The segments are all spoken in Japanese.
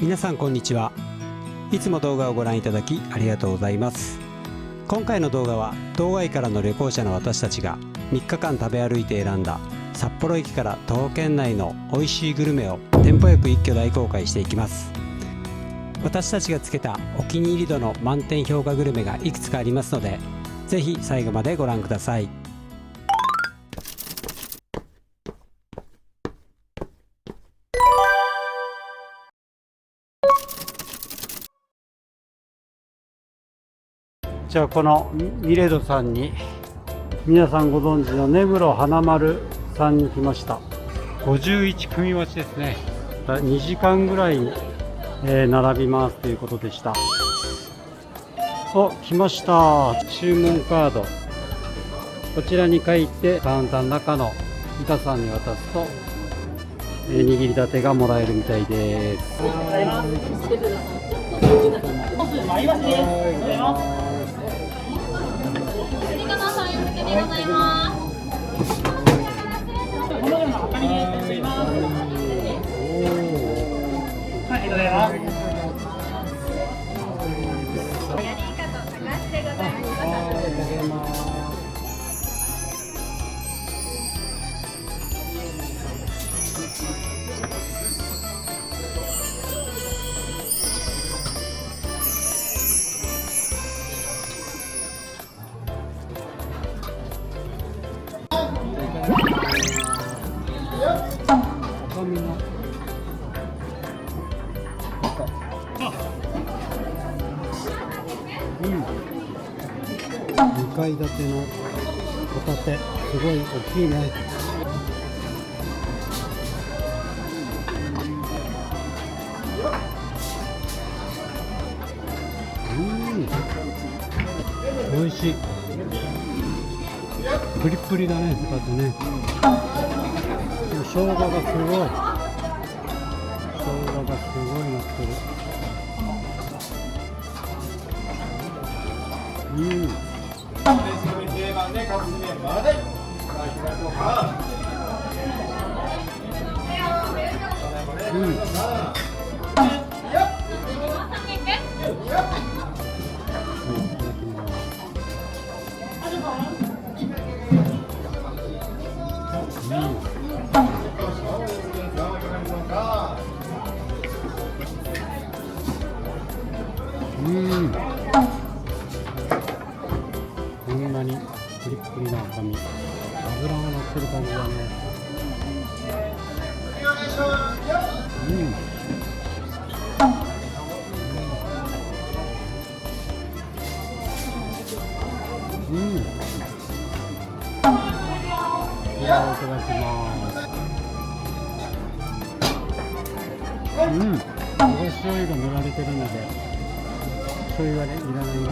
皆さんこんにちは。いつも動画をご覧いただきありがとうございます。今回の動画は道外からの旅行者の私たちが3日間食べ歩いて選んだ札幌駅から徒歩圏内の美味しいグルメをテンポよく一挙大公開していきます。私たちがつけたお気に入り度の満点評価グルメがいくつかありますので、ぜひ最後までご覧ください。じゃあこのミレドさんに、皆さんご存知の根室花丸さんに来ました。51組待ちですね。2時間ぐらい、並びますということでした。お、来ました。注文カード、こちらに書いてカウンターの中の板さんに渡すと、握りたてがもらえるみたいです。でございます。2階建てのホタテ、すごい大きいね。美味しい。プリップリだね、ホタテね。生姜がすごい。生姜がすごい乗ってる。こんなにプリップリな赤身、脂が乗ってる感じだね。では、いただきます。お醤油が塗られてるので、醤油はね、いらないね。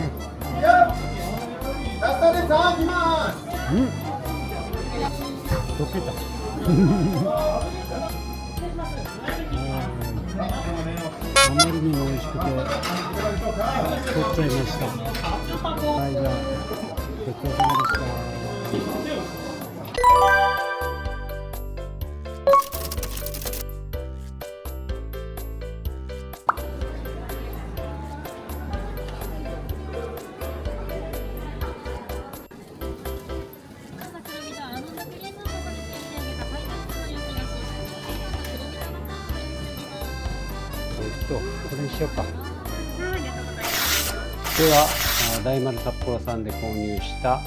溶けた。あまりにも美味しくて取っちゃいました。はい、じゃあごちそうさまでした。これにしようか。では、大丸札幌さんで購入した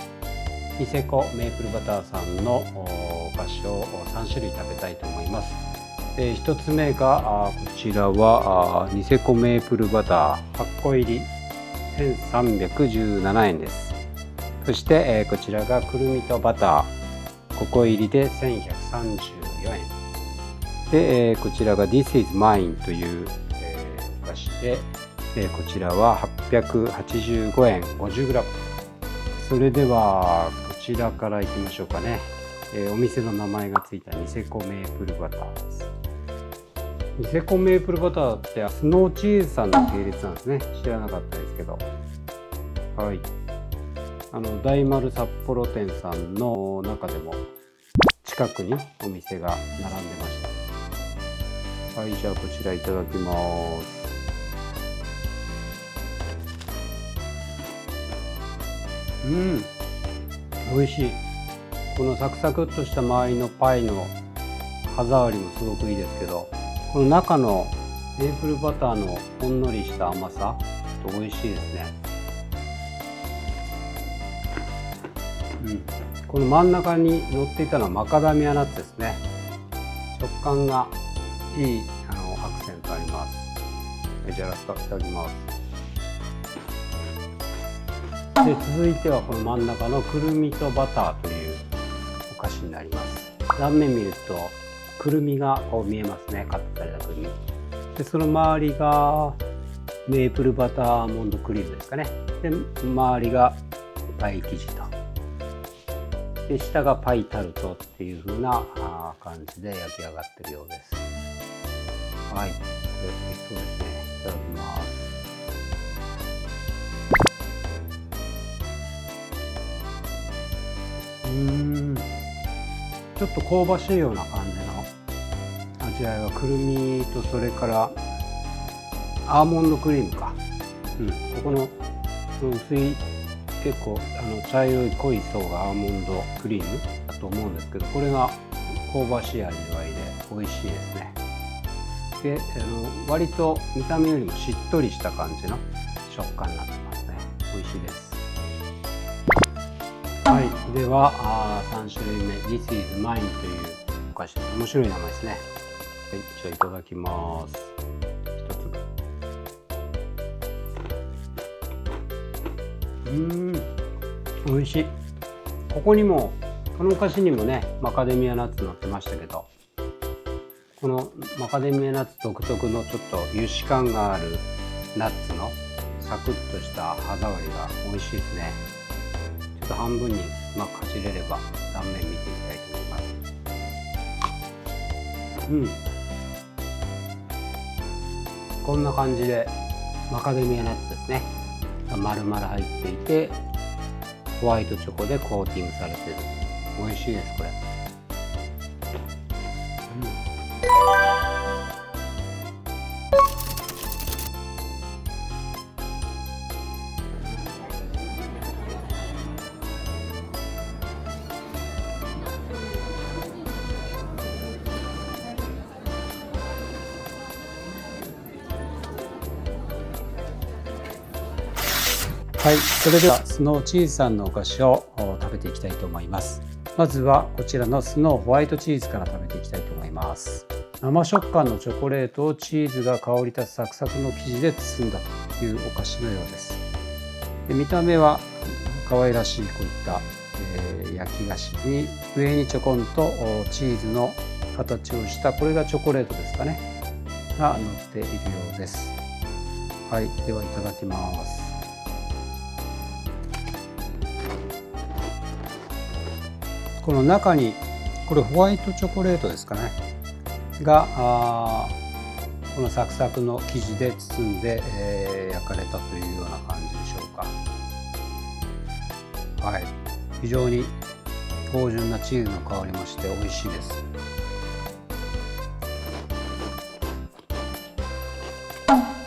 ニセコメープルバターさんのお菓子を3種類食べたいと思います。1つ目がこちらはニセコメープルバター8個入り1317円です。そして、こちらがくるみとバター5個入りで1134円で、こちらが This is mine というお菓子で、こちらは885円 50g。 それではこちらからいきましょうかね。お店の名前がついたニセコメープルバターです。ニセコメープルバターってスノーチーズさんの系列なんですね。知らなかったですけど、はい、大丸札幌店さんの中でも近くにお店が並んでました。はい、じゃあこちらいただきます。美味しい。このサクサクっとした周りのパイの歯触りもすごくいいですけど、この中のメープルバターのほんのりした甘さと美味しいですね。この真ん中に乗っていたのはマカダミアナッツですね。食感がいいアクセントあります。じゃあラストいただきます。で続いてはこの真ん中のくるみとバターというお菓子になります。断面見るとくるみがこう見えますね。カットされたくるみで、その周りがメープルバターアーモンドクリームですかね。で周りがパイ生地と、で下がパイタルトっていう風な感じで焼き上がってるようです。はい、これ美味しそうですね。いただきます。ちょっと香ばしいような感じの味わいはくるみと、それからアーモンドクリームか、ここの薄い結構茶色い濃い層がアーモンドクリームだと思うんですけど、これが香ばしい味わいで美味しいですね。で割と見た目よりもしっとりした感じの食感になってますね。美味しいです。はい、では3種類目 This is mine というお菓子です。面白い名前ですね。はい、じゃあいただきます。一つ。美味しい。ここにもこのお菓子にもねマカデミアナッツ乗ってましたけど、このマカデミアナッツ独特のちょっと油脂感があるナッツのサクッとした歯触りが美味しいですね。ちょっと半分にうまくかじれれば断面見てみたいと思います。こんな感じでマカデミアナッツですね。丸々入っていてホワイトチョコでコーティングされてる。美味しいですこれ。はい、それではスノーチーズさんのお菓子を食べていきたいと思います。まずはこちらのスノーホワイトチーズから食べていきたいと思います。生食感のチョコレートをチーズが香り立つサクサクの生地で包んだというお菓子のようです。で見た目は可愛らしいこういった、焼き菓子に上にちょこんとチーズの形をした、これがチョコレートですかねが乗っているようです。はい、ではいただきます。この中にこれホワイトチョコレートですかねがこのサクサクの生地で包んで、焼かれたというような感じでしょうか。はい、非常に芳醇なチーズの香りもして美味しいです。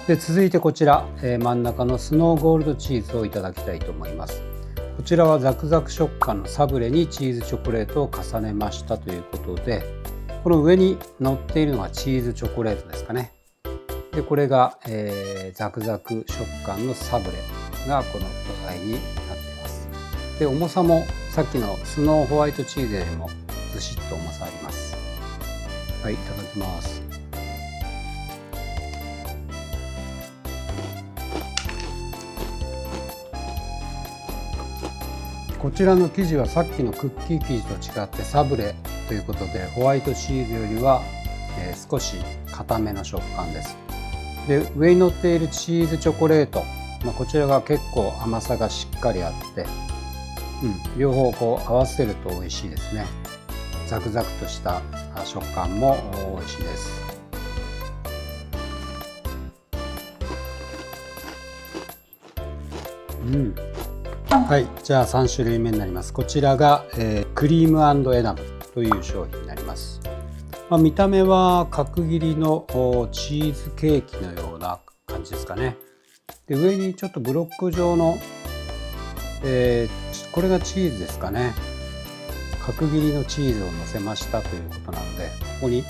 で続いてこちら、真ん中のスノーゴールドチーズをいただきたいと思います。こちらはザクザク食感のサブレにチーズチョコレートを重ねましたということで、この上に乗っているのがチーズチョコレートですかね。でこれが、ザクザク食感のサブレがこの土台になっています。で重さもさっきのスノーホワイトチーズよりもずしっと重さあります。はい、いただきます。こちらの生地はさっきのクッキー生地と違ってサブレということで、ホワイトチーズよりは、少し固めの食感です。で上に乗っているチーズチョコレート、こちらが結構甘さがしっかりあって、両方こう合わせると美味しいですね。ザクザクとした食感も美味しいです。はい、じゃあ3種類目になります。こちらが、クリーム&エナムという商品になります。見た目は角切りのチーズケーキのような感じですかね。で、上にちょっとブロック状の、これがチーズですかね。角切りのチーズを乗せましたということなので、ここに、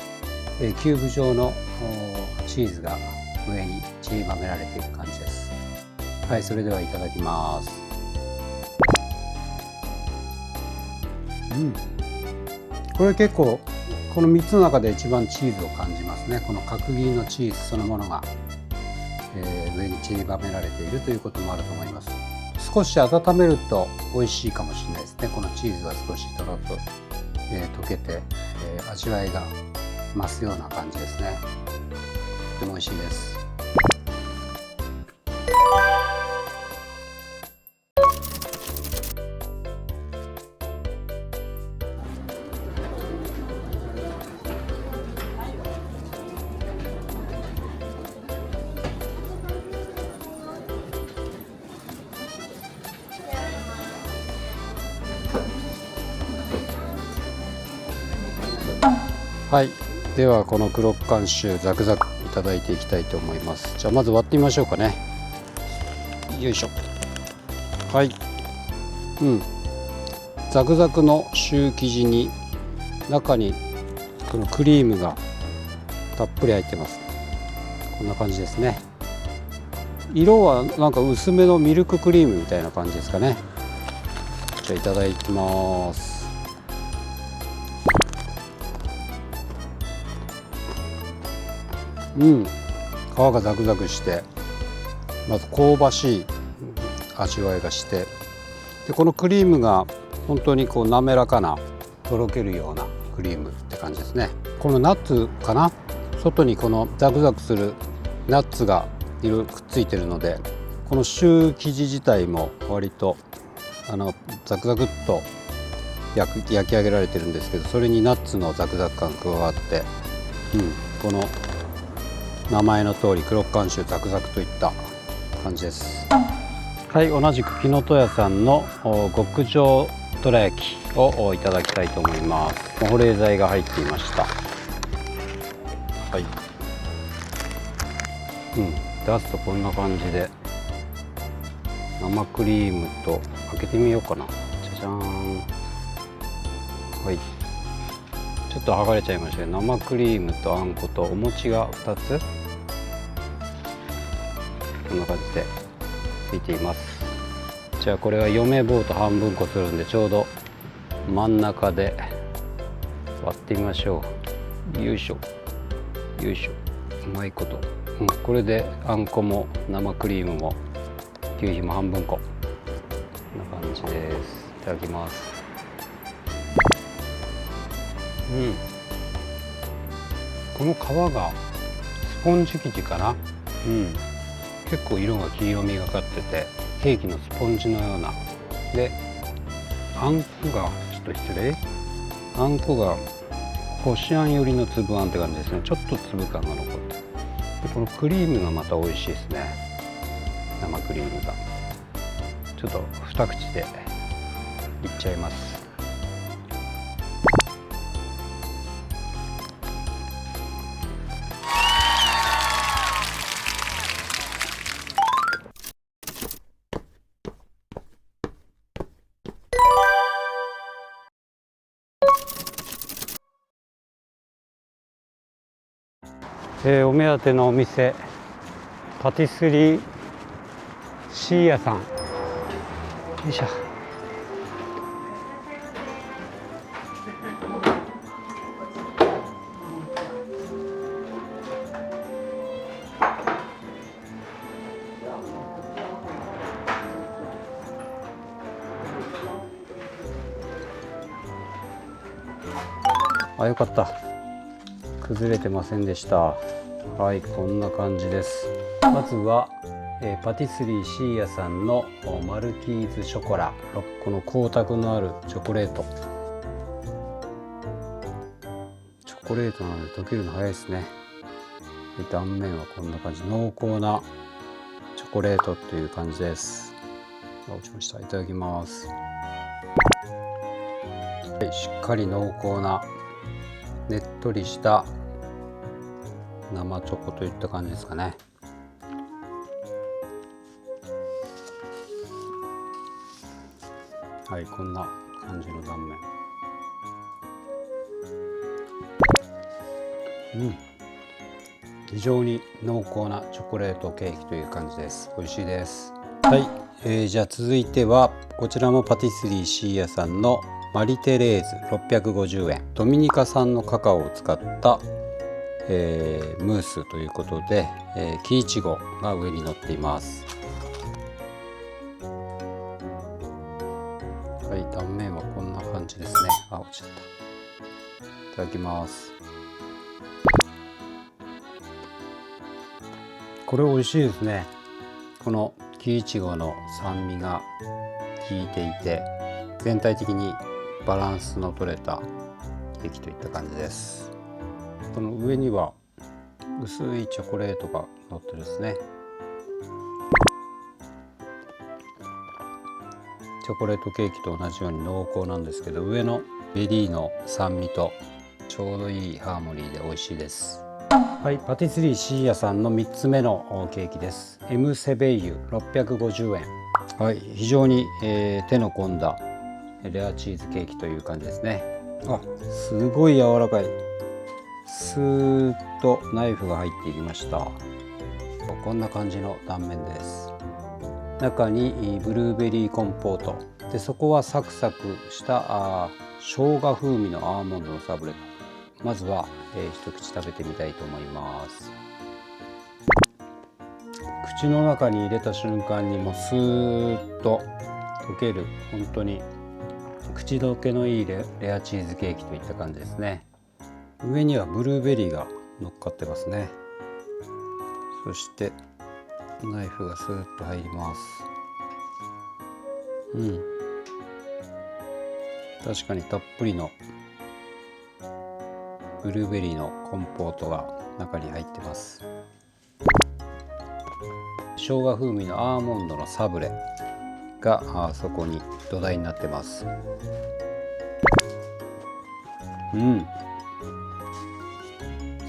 キューブ状のチーズが上に散りばめられている感じです。はい、それではいただきます。これ結構この3つの中で一番チーズを感じますね。この角切りのチーズそのものが、上に散りばめられているということもあると思います。少し温めると美味しいかもしれないですね。このチーズが少しとろっと、溶けて、味わいが増すような感じですね。とても美味しいです。はい、ではこのクロッカンシューザクザクいただいていきたいと思います。じゃあまず割ってみましょうかね。よいしょ。はい、ザクザクのシュー生地に中にこのクリームがたっぷり入ってます。こんな感じですね。色はなんか薄めのミルククリームみたいな感じですかね。じゃあいただきます。皮がザクザクしてまず香ばしい味わいがして、でこのクリームが本当にこう滑らかなとろけるようなクリームって感じですね。このナッツかな、外にこのザクザクするナッツがいろいろくっついてるので、このシュー生地自体も割とザクザクっと焼き上げられてるんですけど、それにナッツのザクザク感が加わって、この名前の通りクロッカンシューザクザクといった感じです。はい、同じく木の戸屋さんの極上どら焼きをいただきたいと思います。保冷剤が入っていました。はい、出すとこんな感じで、生クリームと開けてみようかな。じゃじゃーん。はい、ちょっと剥がれちゃいましたけど、生クリームとあんことお餅が2つこんな感じでついています。じゃあこれは嫁棒と半分こするんで、ちょうど真ん中で割ってみましょう。よいしょよいしょ。うまいこと、これであんこも生クリームも求肥も半分こ、こんな感じです。いただきます。この皮がスポンジ生地かな。結構色が黄色みがかってて、ケーキのスポンジのようなで、あんこがちょっと失礼、あんこがこしあん寄りの粒あんって感じですね。ちょっと粒感が残って、でこのクリームがまた美味しいですね。生クリームがちょっと二口でいっちゃいます。お目当てのお店、パティスリーシーヤさん。よいしょ。あ、よかった。崩れてませんでした。はい、こんな感じです。まずは、パティスリーシーヤさんのマルキーズショコラ、この光沢のあるチョコレート。チョコレートなので溶けるの早いですね。断面はこんな感じ、濃厚なチョコレートという感じです。落ちました。いただきます。はい、しっかり濃厚なねっとりした生チョコといった感じですかね。はい、こんな感じの断面。非常に濃厚なチョコレートケーキという感じです。美味しいです。はい、じゃあ続いてはこちらもパティスリーシーヤさんのマリテレーズ650円、ドミニカ産のカカオを使った、ムースということで、木いちごが上に乗っています。はい、断面はこんな感じですね。あ、落ちちゃった。いただきます。これ美味しいですね。この木いちごの酸味が効いていて、全体的にバランスの取れたケーキといった感じです。この上には薄いチョコレートが乗ってですね。チョコレートケーキと同じように濃厚なんですけど、上のベリーの酸味とちょうどいいハーモニーで美味しいです。はい、パティスリーシーヤさんの3つ目のケーキです。エムセベイユ650円。はい、非常に、手の込んだレアチーズケーキという感じですね。あ、すごい柔らかい。スーッとナイフが入っていきました。こんな感じの断面です。中にブルーベリーコンポートで、そこはサクサクした生姜風味のアーモンドのサブレ。まずは、一口食べてみたいと思います。口の中に入れた瞬間にもうスーッと溶ける、本当に口どけのいいレアチーズケーキといった感じですね。上にはブルーベリーが乗っかってますね。そしてナイフがスーッと入ります。確かにたっぷりのブルーベリーのコンポートが中に入ってます。生姜風味のアーモンドのサブレがそこに土台になってます。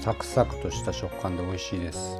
サクサクとした食感で美味しいです。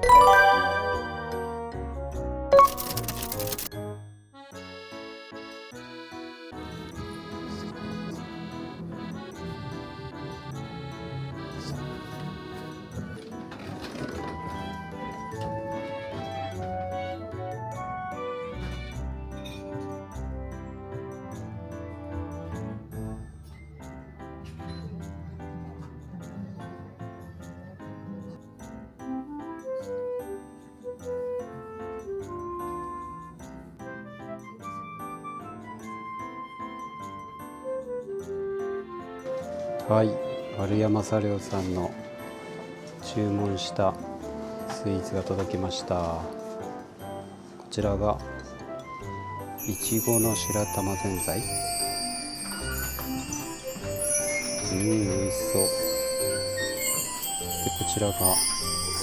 はい、丸山茶寮さんの注文したスイーツが届きました。こちらがいちごの白玉ぜんざい。美味しそう。で、こちらが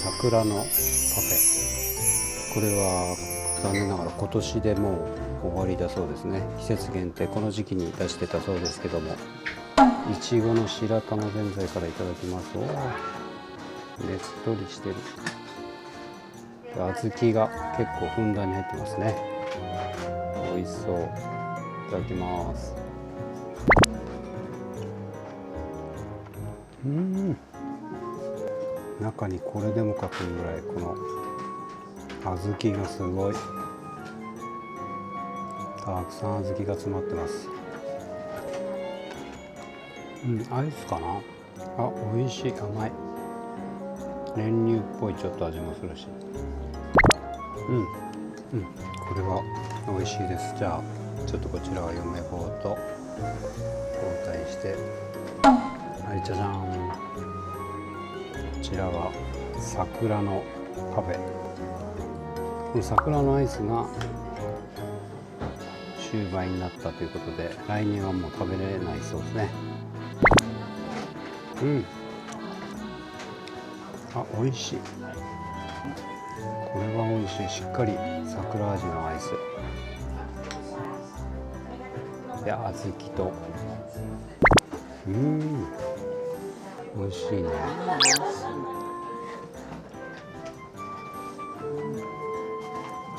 桜のパフェ。これは残念ながら今年でもう終わりだそうですね。季節限定、この時期に出してたそうですけども、いちごの白玉ぜんざいからいただきます。おー、ねっとりしてる。小豆が結構ふんだんに入ってますね。美味しそう。いただきます。中にこれでもかというぐらいこの小豆がすごいたくさん小豆が詰まってます。アイスかな。あ、美味しい。甘い。練乳っぽいちょっと味もするし、これは美味しいです。じゃあちょっとこちらは嫁棒と交代して、はい、じゃじゃん。こちらは桜のパフェ。この桜のアイスが終売になったということで、来年はもう食べれないそうですね。あ、美味しい。これは美味しい。しっかり桜味のアイスで、小豆と美味しいね。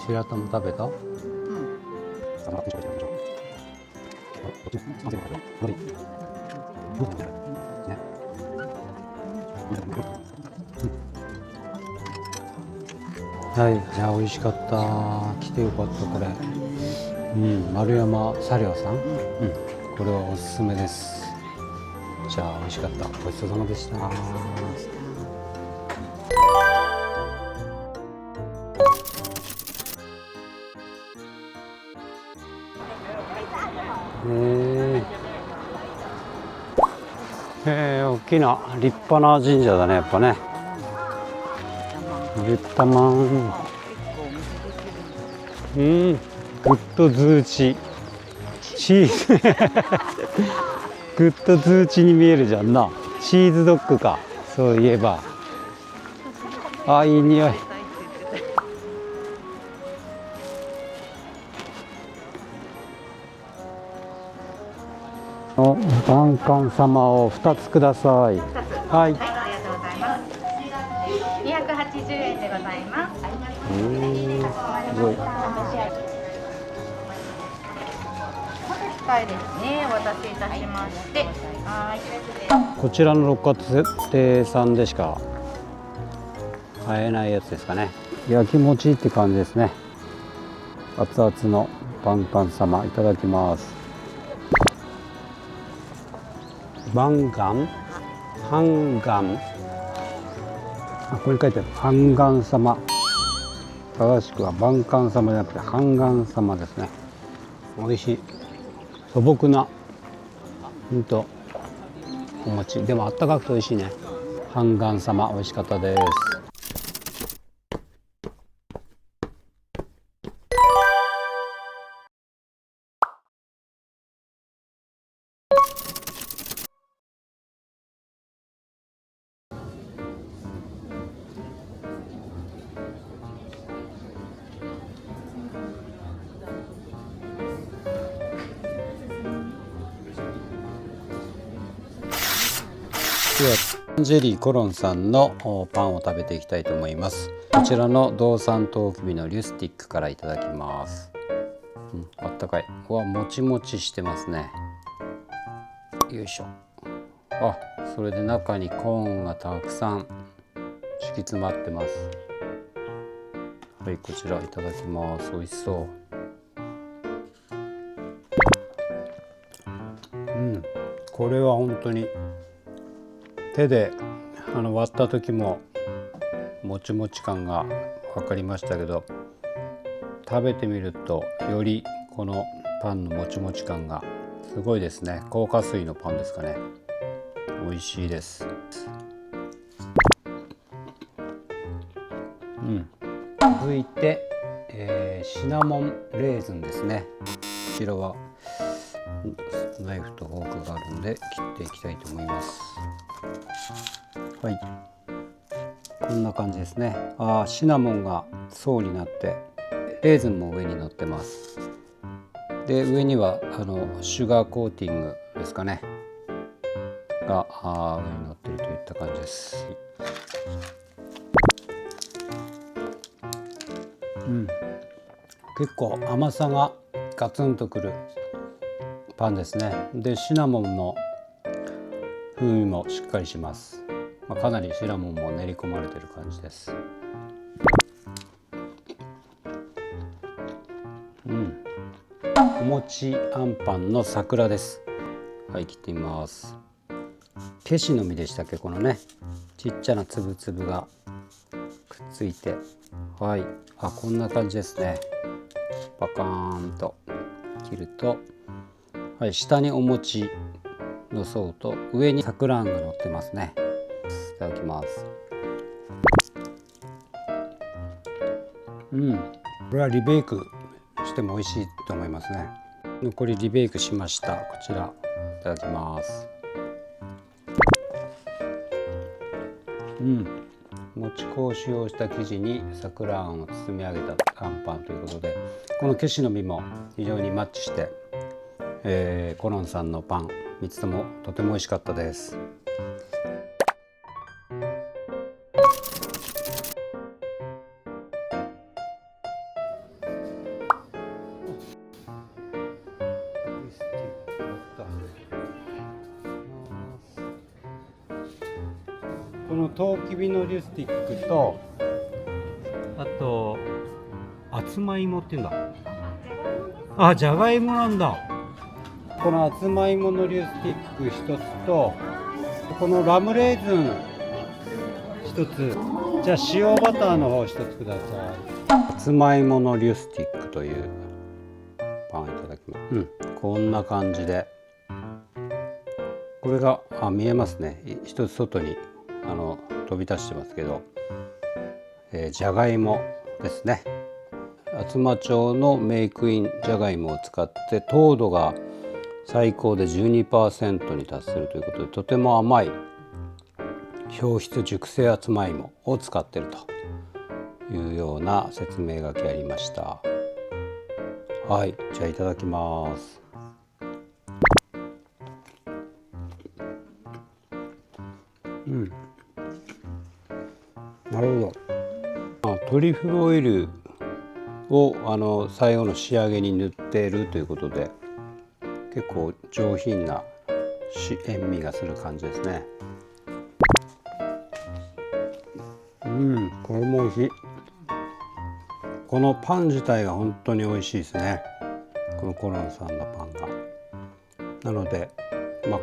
白玉も食べた？うん。はい、じゃあ美味しかった。来てよかったこれ。うん、丸山茶寮さん。うん、これはおすすめです。じゃあ美味しかった。ごちそうさまでした。大きな立派な神社だね、やっぱね。立派マン。グッドズーチ。チーズ。グッドズーチに見えるじゃんな。チーズドッグか。そういえば。あ、いい匂い。晩柑様を2つください。はい。はい、ありがとうございます。280円でございます。すごい。機械ですね。お渡しいたしまして。はい。こちらの六花亭さんでしか買えないやつですかね。焼き餅って感じですね。熱々の晩柑様いただきます。晩柑、半柑、あ、これ書いてある。半柑様。正しくは晩柑様じゃなくて半柑様ですね。美味しい。素朴なお餅でもあったかくて美味しいね。半柑様美味しかったです。ではジェリーコロンさんのパンを食べていきたいと思います。こちらの道産トウキビのリュスティックからいただきます。あったかい。もちもちしてますね。よいしょ。あ、それで中にコーンがたくさん敷き詰まってます。はい、こちらいただきます。美味しそう。これは本当に手で割った時ももちもち感が分かりましたけど、食べてみるとよりこのパンのもちもち感がすごいですね。甲殻水のパンですかね。美味しいです。続いて、シナモンレーズンですね。こちらはナイフとフォークがあるので切っていきたいと思います。はい、こんな感じですね。シナモンが層になってレーズンも上に乗ってます。で上にはシュガーコーティングですかねが上に乗っているといった感じです。結構甘さがガツンとくるパンですね。でシナモンの風味もしっかりします。かなりシナモンも練り込まれてる感じです。お餅あんパンの桜です。はい、切ってみます。ケシの実でしたっけ、このねちっちゃなつぶつぶがくっついて、はい、こんな感じですね。パカーンと切ると、はい、下にお餅の層と上に桜あんが乗ってますね。いただきます。これはリベイクしても美味しいと思いますね。残りリベイクしました。こちらいただきます。もち粉を使用した生地に桜あんを包み上げたあんパンということで、このケシの実も非常にマッチして、コロンさんのパン3つともとても美味しかったです。のトウキビのリュスティックと、あとあつまいもっていうんだ。あ、じゃがいもなんだ。このあつまいものリュスティック1つと、このラムレーズン1つ。じゃあ塩バターの方1つください。あつまいものリュスティックというパンいただきます。こんな感じで、これが見えますね。一つ外に飛び出してますけど、じゃがいもですね。厚真町のメイクインじゃがいもを使って糖度が最高で 12% に達するということで、とても甘い氷質熟成厚まいもを使っているというような説明書きありました。はい、じゃあいただきます。なるほど。トリュフオイルを最後の仕上げに塗っているということで、結構上品な塩味がする感じですね。これも美味しい。このパン自体が本当に美味しいですね。このコロンさんのパンが。なので、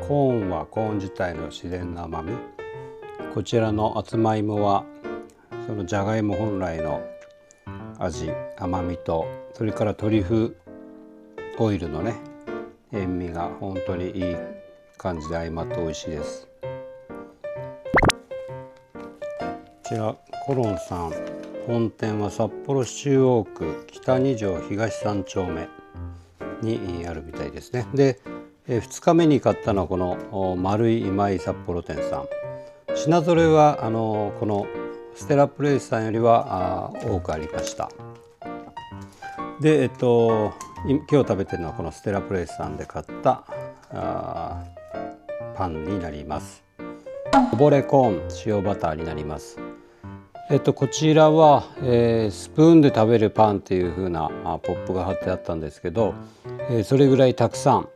コーンはコーン自体の自然な甘み、こちらのあつまいもはそのじゃがいも本来の味、甘みと、それからトリュフオイルのね塩味が本当にいい感じで相まって美味しいです。こちらコロンさん本店は札幌市中央区北2条東3丁目にあるみたいですね。で、2日目に買ったのはこの丸い今井札幌店さん。品揃えはこのステラプレイスさんよりは多くありました。で、今日食べてるのはこのステラプレイスさんで買ったパンになります。こぼれコーン塩バターになります。こちらは、スプーンで食べるパンっていう風なポップが貼ってあったんですけど、それぐらいたくさん、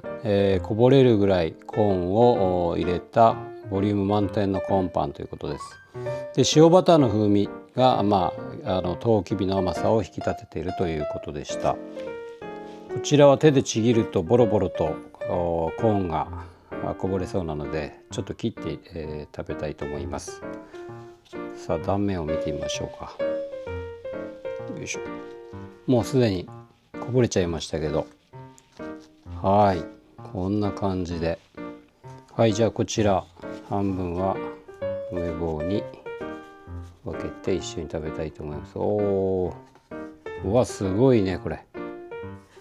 こぼれるぐらいコーンを入れたボリューム満点のコーンパンということです。で、塩バターの風味がトウキビの甘さを引き立てているということでした。こちらは手でちぎるとボロボロとコーンがこぼれそうなので、ちょっと切って、食べたいと思います。さあ断面を見てみましょうか。よいしょ。もうすでにこぼれちゃいましたけど、はい、こんな感じで。はい、じゃあこちら半分は上棒に分けて一緒に食べたいと思います。うわ、すごいねこれ。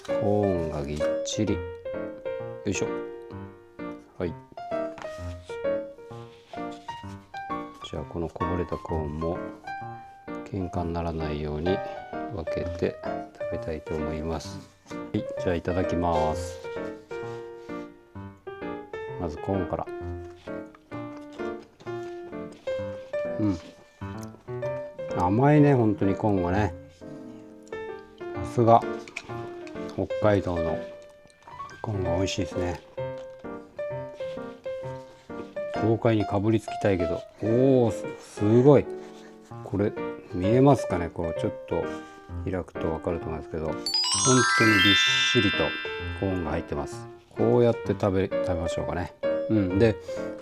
コーンがぎっちり。よいしょ。はい。じゃあこのこぼれたコーンも喧嘩にならないように分けて食べたいと思います。はい、じゃあいただきます。まずコーンから。甘いね、本当にコーンがね。さすが北海道のコーンが美味しいですね。豪快にかぶりつきたいけど、すごい。これ見えますかね。これちょっと開くと分かると思いますけど、本当にびっしりとコーンが入ってます。こうやって食べましょうかね。で、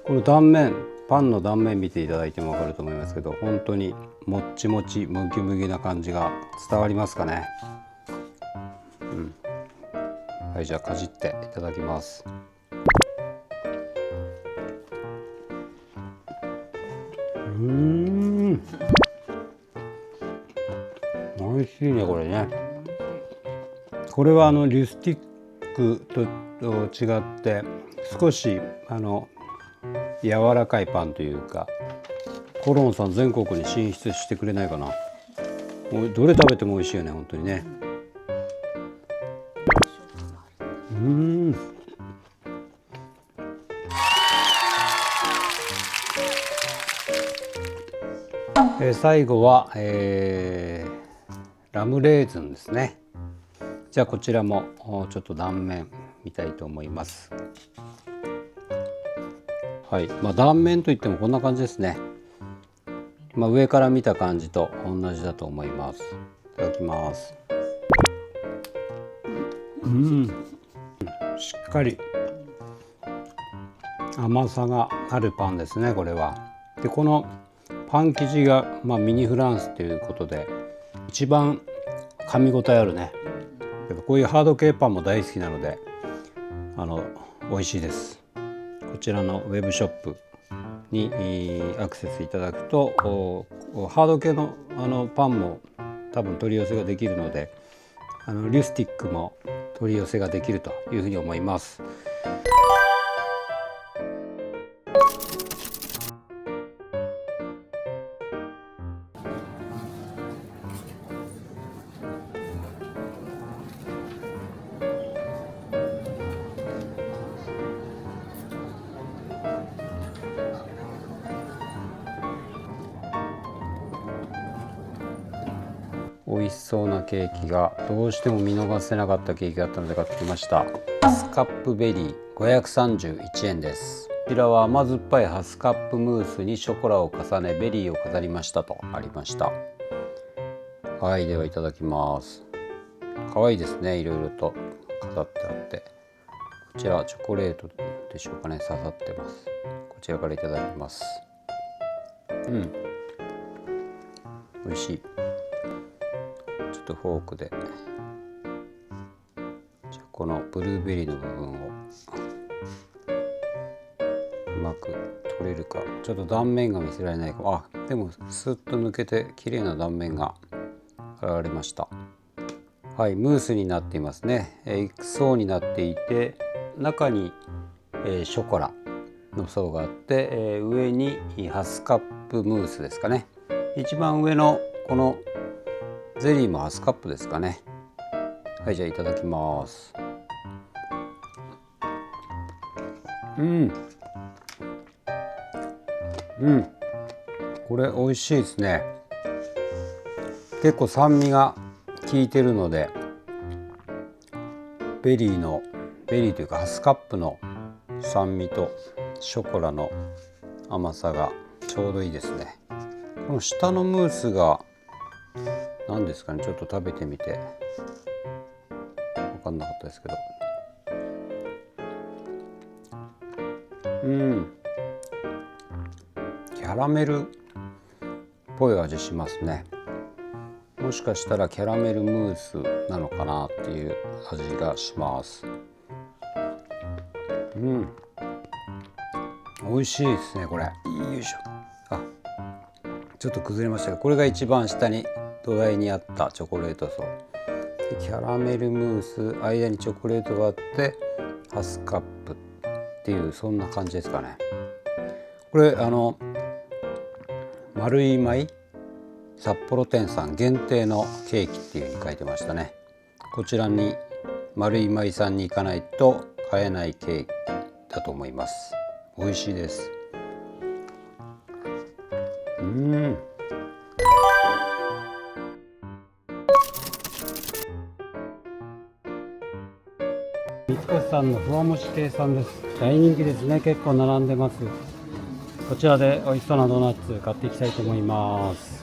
この断面、パンの断面見ていただいても分かると思いますけど、本当にもっちもちむぎむぎな感じが伝わりますかね。はい、じゃあかじっていただきます。美味しいねこれね。これはリュスティックと違って少し柔らかいパンというか、コロンさん全国に進出してくれないかな。どれ食べても美味しいよね本当にね。最後は、ラムレーズンですね。じゃあこちらもちょっと断面見たいと思います。はい、断面といってもこんな感じですね。上から見た感じと同じだと思います。いただきます。しっかり甘さがあるパンですね、これは。でこのパン生地が、ミニフランスということで一番噛み応えあるね。こういうハード系パンも大好きなので美味しいです。こちらのウェブショップにアクセスいただくとハード系のパンも多分取り寄せができるのでリュスティックも取り寄せができるというふうに思います。美味しそうなケーキがどうしても見逃せなかったケーキがあったので買ってきました。ハスカップベリー531円です。こちらは甘酸っぱいハスカップムースにショコラを重ねベリーを飾りましたとありました。はい、ではいただきます。可愛いですね。いろいろと飾ってあって、こちらチョコレートでしょうかね、刺さってます。こちらからいただきます。美味しい。ちょっとフォークでこのブルーベリーの部分をうまく取れるか。ちょっと断面が見せられないかも。でもスッと抜けて綺麗な断面が現れました。はい、ムースになっていますね。層になっていて中に、ショコラの層があって、上にハスカップムースですかね。一番上のこのゼリーもハスカップですかね。はい、じゃあいただきます。これ美味しいですね。結構酸味が効いてるのでベリーというかハスカップの酸味とショコラの甘さがちょうどいいですね。この下のムースが何ですかね、ちょっと食べてみて分かんなかったですけど、キャラメルっぽい味しますね。もしかしたらキャラメルムースなのかなっていう味がします。美味しいですねこれ。よいしょ。ちょっと崩れましたが、これが一番下に土台にあったチョコレート層でキャラメルムース、間にチョコレートがあってハスカップっていう、そんな感じですかね。これ丸い舞札幌店さん限定のケーキっていう風に書いてましたね。こちらに丸い舞さんに行かないと買えないケーキだと思います。美味しいです。三越さんのふわもち亭さんです。大人気ですね。結構並んでます。こちらで美味しそうなドーナツ買っていきたいと思います。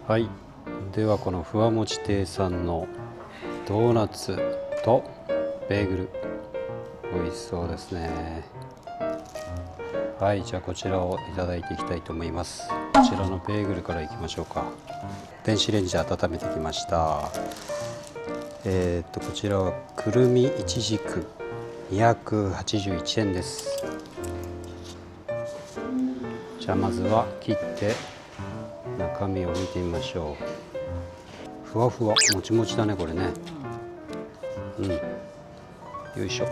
はい、ではこのふわもち亭さんのドーナツとベーグル、美味しそうですね。はい、じゃあこちらをいただいていきたいと思います。こちらのベーグルからいきましょうか。電子レンジで温めてきました。こちらはくるみいちじく281円です。じゃあまずは切って中身を見てみましょう。ふわふわもちもちだねこれね。よいしょ。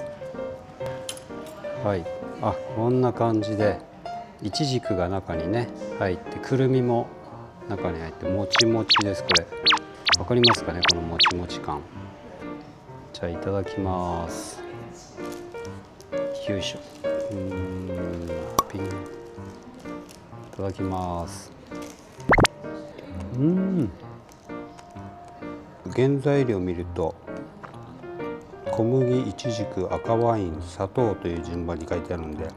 はい、あ、こんな感じでいちじくが中にね入って、くるみも中に入ってもちもちです。これわかりますかね、このもちもち感。じゃあいただきます。よいしょ。ピン。いただきます。原材料を見ると小麦、いちじく、赤ワイン、砂糖という順番に書いてあるんで、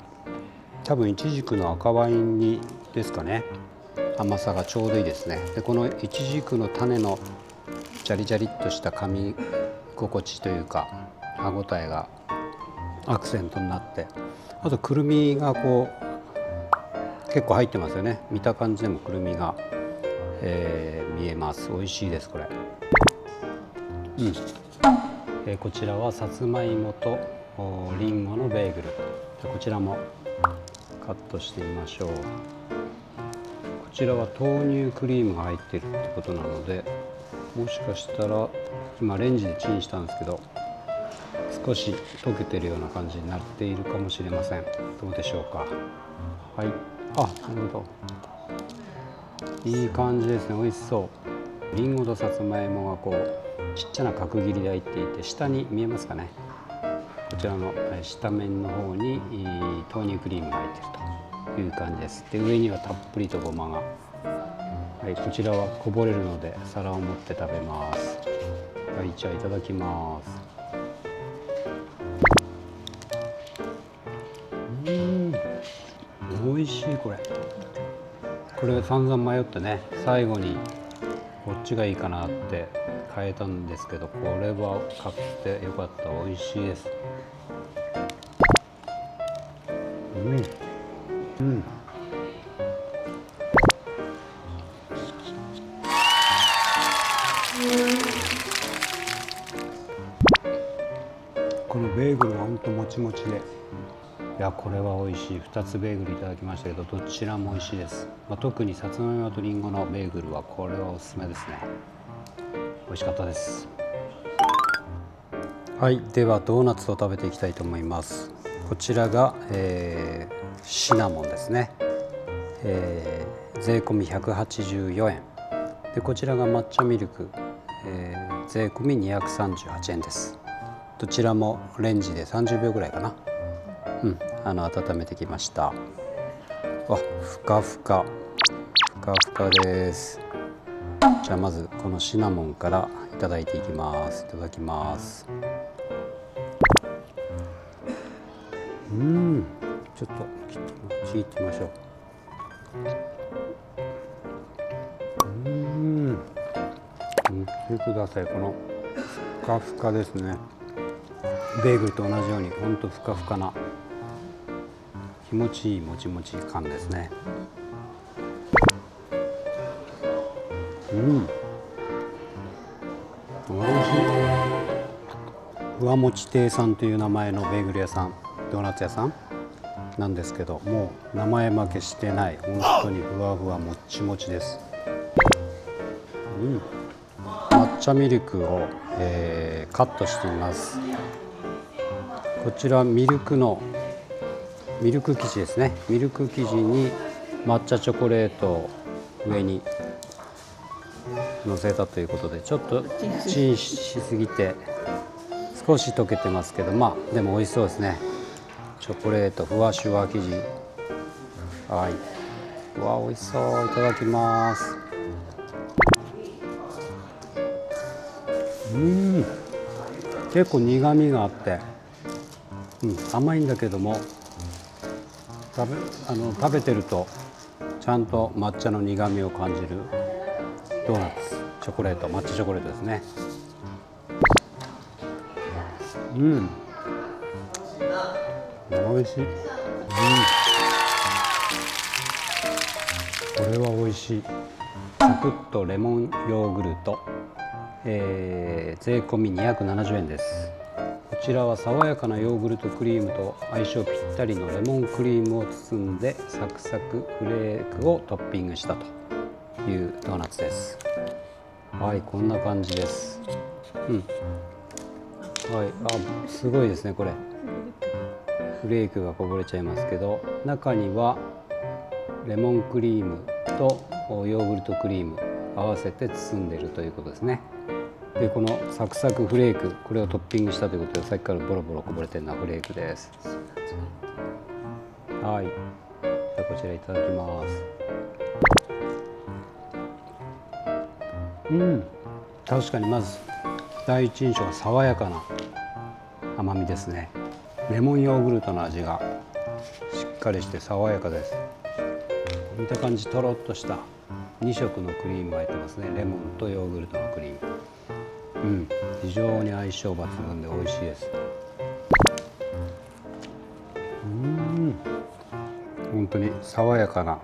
多分いちじくの赤ワインにですかね。甘さがちょうどいいですね。でこのいちじくの種のジャリジャリっとした噛み心地というか歯ごたえがアクセントになって、あとくるみがこう結構入ってますよね。見た感じでもくるみが、見えます。美味しいですこれ。こちらはさつまいもとりんごのベーグル。こちらもカットしてみましょう。こちらは豆乳クリームが入っているってことなので、もしかしたら今レンジでチンしたんですけど少し溶けてるような感じになっているかもしれません。どうでしょうか。はい、あ、なるほど、いい感じですね。美味しそう。りんごとさつまいもがこうちっちゃな角切りで入っていて、下に見えますかね、こちらの下面の方に豆乳クリームが入っているという感じです。で上にはたっぷりとごまが。はい、こちらはこぼれるので皿を持って食べます。はい、じゃあいただきます。美味しい。これ散々迷ってね、最後にこっちがいいかなって変えたんですけど、これは買ってよかった。美味しいです。このベーグルがほんともちもちで、いやこれは美味しい。2つベーグルいただきましたけどどちらも美味しいです。特にさつまいもとりんごのベーグルはこれはおすすめですね。美味しかったです。はい、ではドーナツを食べていきたいと思います。こちらが、シナモンですね。税込み184円で、こちらが抹茶ミルク、税込み238円です。どちらもレンジで30秒ぐらいかな。温めてきました。ふかふかです。じゃあまずこのシナモンからいただいていきます。いただきます。ちょっと切ってみましょう。見てください。このふかふかですね。ベーグルと同じようにほんとふかふかな気持ちいいもちもち感ですね。おいしい。ふわもち亭さんという名前のベーグル屋さん、ドーナツ屋さんなんですけど、もう名前負けしてない。本当にふわふわもちもちです。抹茶ミルクを、カットしています。こちらミルク生地ですね。ミルク生地に抹茶チョコレートを上に乗せたということで、ちょっとチンしすぎて少し溶けてますけど、でも美味しそうですね。チョコレートふわしゅわ生地。はい、うわ美味しそう。いただきます。結構苦みがあって、甘いんだけども食べてるとちゃんと抹茶の苦みを感じるドーナツチョコレート、抹茶チョコレートですね。美味しい。これは美味しい。サクッとレモンヨーグルト、税込み270円です。こちらは爽やかなヨーグルトクリームと相性ぴったりのレモンクリームを包んでサクサクフレークをトッピングしたというドーナツです。はい、こんな感じです。はい、すごいですね。これフレークがこぼれちゃいますけど、中にはレモンクリームとヨーグルトクリーム合わせて包んでいるということですね。でこのサクサクフレーク、これをトッピングしたということで、さっきからボロボロこぼれてるのはフレークです。はい、じゃあこちらいただきます。確かにまず第一印象は爽やかな甘みですね。レモンヨーグルトの味がしっかりして爽やかです。見た感じとろっとした2色のクリームが入ってますね。レモンとヨーグルトのクリーム。非常に相性抜群で美味しいです。本当に爽やかな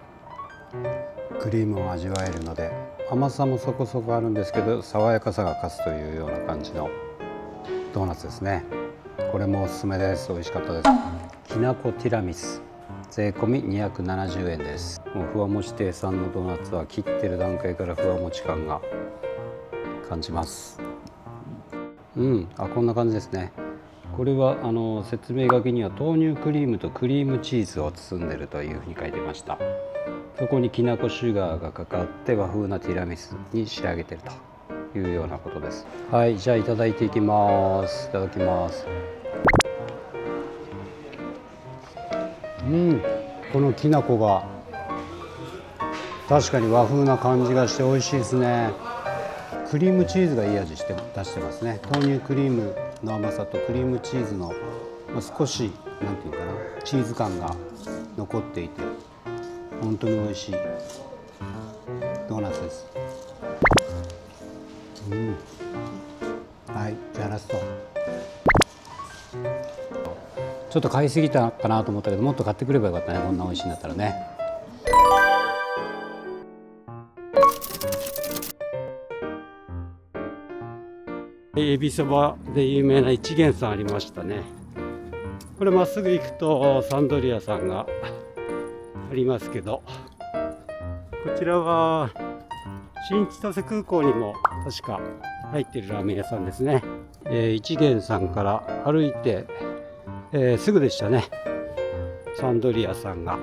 クリームを味わえるので、甘さもそこそこあるんですけど爽やかさが勝つというような感じのドーナツですね。これもおすすめです。美味しかったです。きなこティラミス、税込み270円です。もうふわもち亭さんのドーナツは切ってる段階からふわもち感が感じます。こんな感じですね。これは説明書きには豆乳クリームとクリームチーズを包んでいるというふうに書いてました。そこにきなこシュガーがかかって和風なティラミスに仕上げているというようなことです。はい、じゃあいただいていきます。いただきます。このきなこが確かに和風な感じがして美味しいですね。クリームチーズがいい味して出してますね。豆乳クリームの甘さとクリームチーズの少しなんていうかな、チーズ感が残っていて本当に美味しいドーナツです。はい、じゃあラスト。ちょっと買いすぎたかなと思ったけど、もっと買ってくればよかったね。こんな美味しいんだったらね。エビそばで有名な一元さんありましたね。これまっすぐ行くとサンドリアさんがありますけど、こちらは新千歳空港にも確か入ってるラーメン屋さんですね。一元さんから歩いて、すぐでしたね。サンドリアさんが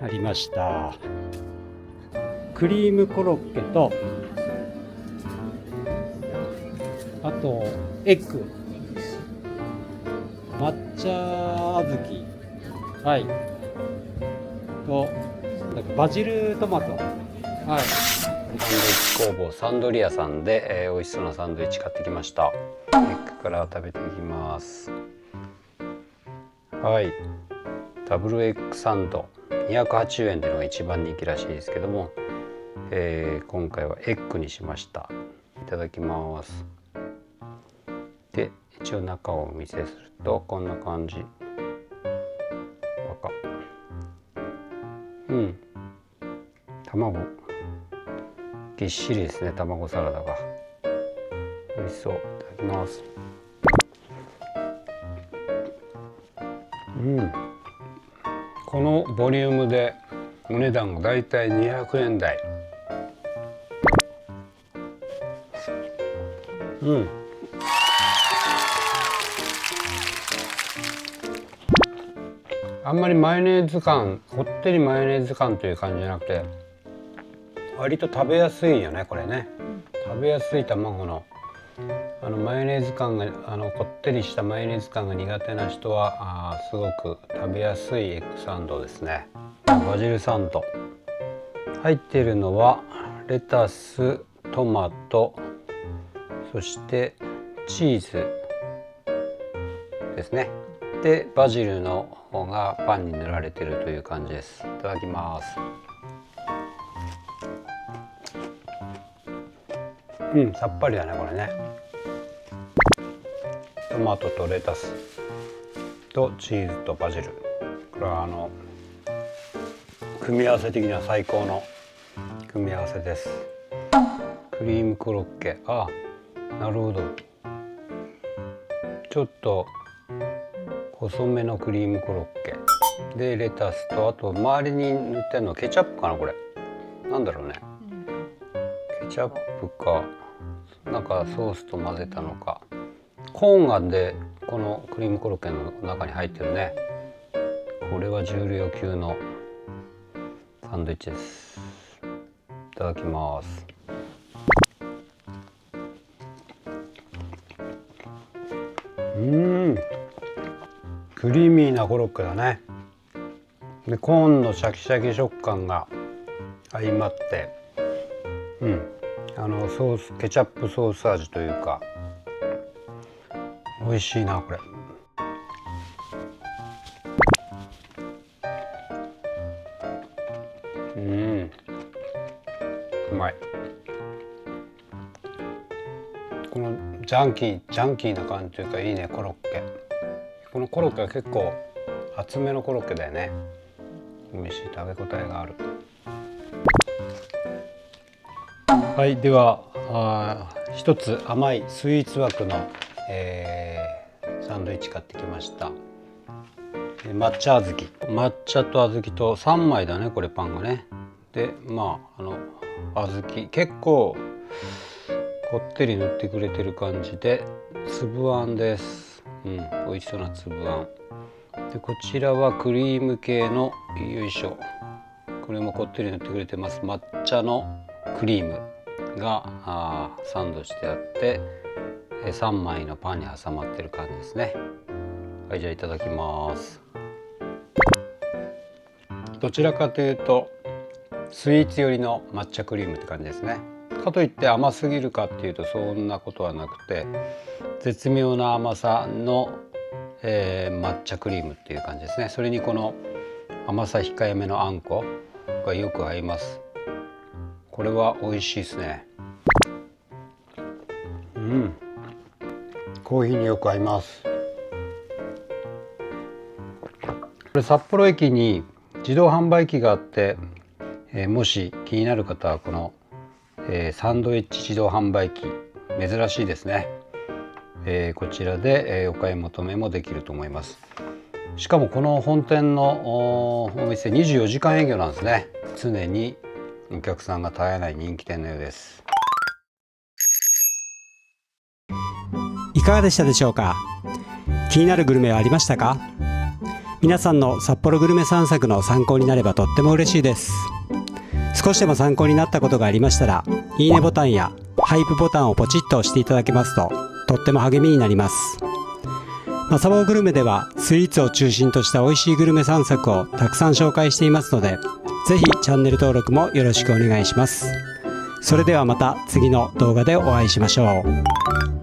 ありました。クリームコロッケとあとエッグ、抹茶小豆、はい、とバジルトマト、はい、サンドイッチ工房サンドリアさんで、美味しそうなサンドイッチ買ってきました。エッグから食べていきます。はい、ダブルエッグサンド280円というのが一番人気らしいですけども、今回はエッグにしました。いただきます。で一応中をお見せするとこんな感じ。卵ぎっしりですね。卵サラダが美味しそう。いただきます。このボリュームでお値段がだいたい200円台。あんまりマヨネーズ感、こってりマヨネーズ感という感じじゃなくて、割と食べやすいよねこれね。食べやすい卵のマヨネーズ感がこってりしたマヨネーズ感が苦手な人はすごく食べやすいエッグサンドですね。バジルサンド入っているのはレタス、トマト、そしてチーズですね。でバジルの方がパンに塗られているという感じです。いただきます。さっぱりだねこれね。トマトとレタスとチーズとバジル、これは組み合わせ的には最高の組組み合わせです。クリームコロッケ、あ、なるほど。ちょっと細めのクリームコロッケでレタスと、あと周りに塗ってるのケチャップかな、これなんだろうね、ケチャップかなんかソースと混ぜたのか。コーンがでこのクリームコロッケの中に入ってるね。これは重量級のサンドイッチです。いただきます。クリーミーなコロッケだね。でコーンのシャキシャキ食感が相まって、ソースケチャップソース味というか美味しいなこれ。うまい。このジャンキーな感じというかいいね、コロッケ。このコロッケは結構厚めのコロッケだよね。美味しい、食べ応えがある。はい、では一つ甘いスイーツ枠の、サンドイッチ買ってきました。抹茶小豆、抹茶と小豆と3枚だね、これパンがね。で小豆結構こってり塗ってくれてる感じで粒あんです。美味しそうな粒あんで、こちらはクリーム系の、よいしょ、これもこってり塗ってくれてます。抹茶のクリームがサンドしてあって3枚のパンに挟まってる感じですね。はい、じゃあいただきます。どちらかというとスイーツ寄りの抹茶クリームって感じですね。かといって甘すぎるかっていうとそんなことはなくて、絶妙な甘さの、抹茶クリームっていう感じですね。それにこの甘さ控えめのあんこがよく合います。これは美味しいですね。コーヒーによく合います。これ札幌駅に自動販売機があって、もし気になる方はこの、サンドイッチ自動販売機珍しいですね。こちらで、お買い求めもできると思います。しかもこの本店のお店24時間営業なんですね。常にお客さんが絶えない人気店のようです。いかがでしたでしょうか。気になるグルメはありましたか。皆さんの札幌グルメ散策の参考になればとっても嬉しいです。少しでも参考になったことがありましたら、いいねボタンやハイプボタンをポチッと押していただけますととっても励みになります。マサボグルメではスイーツを中心とした美味しいグルメ散策をたくさん紹介していますので、ぜひチャンネル登録もよろしくお願いします。それではまた次の動画でお会いしましょう。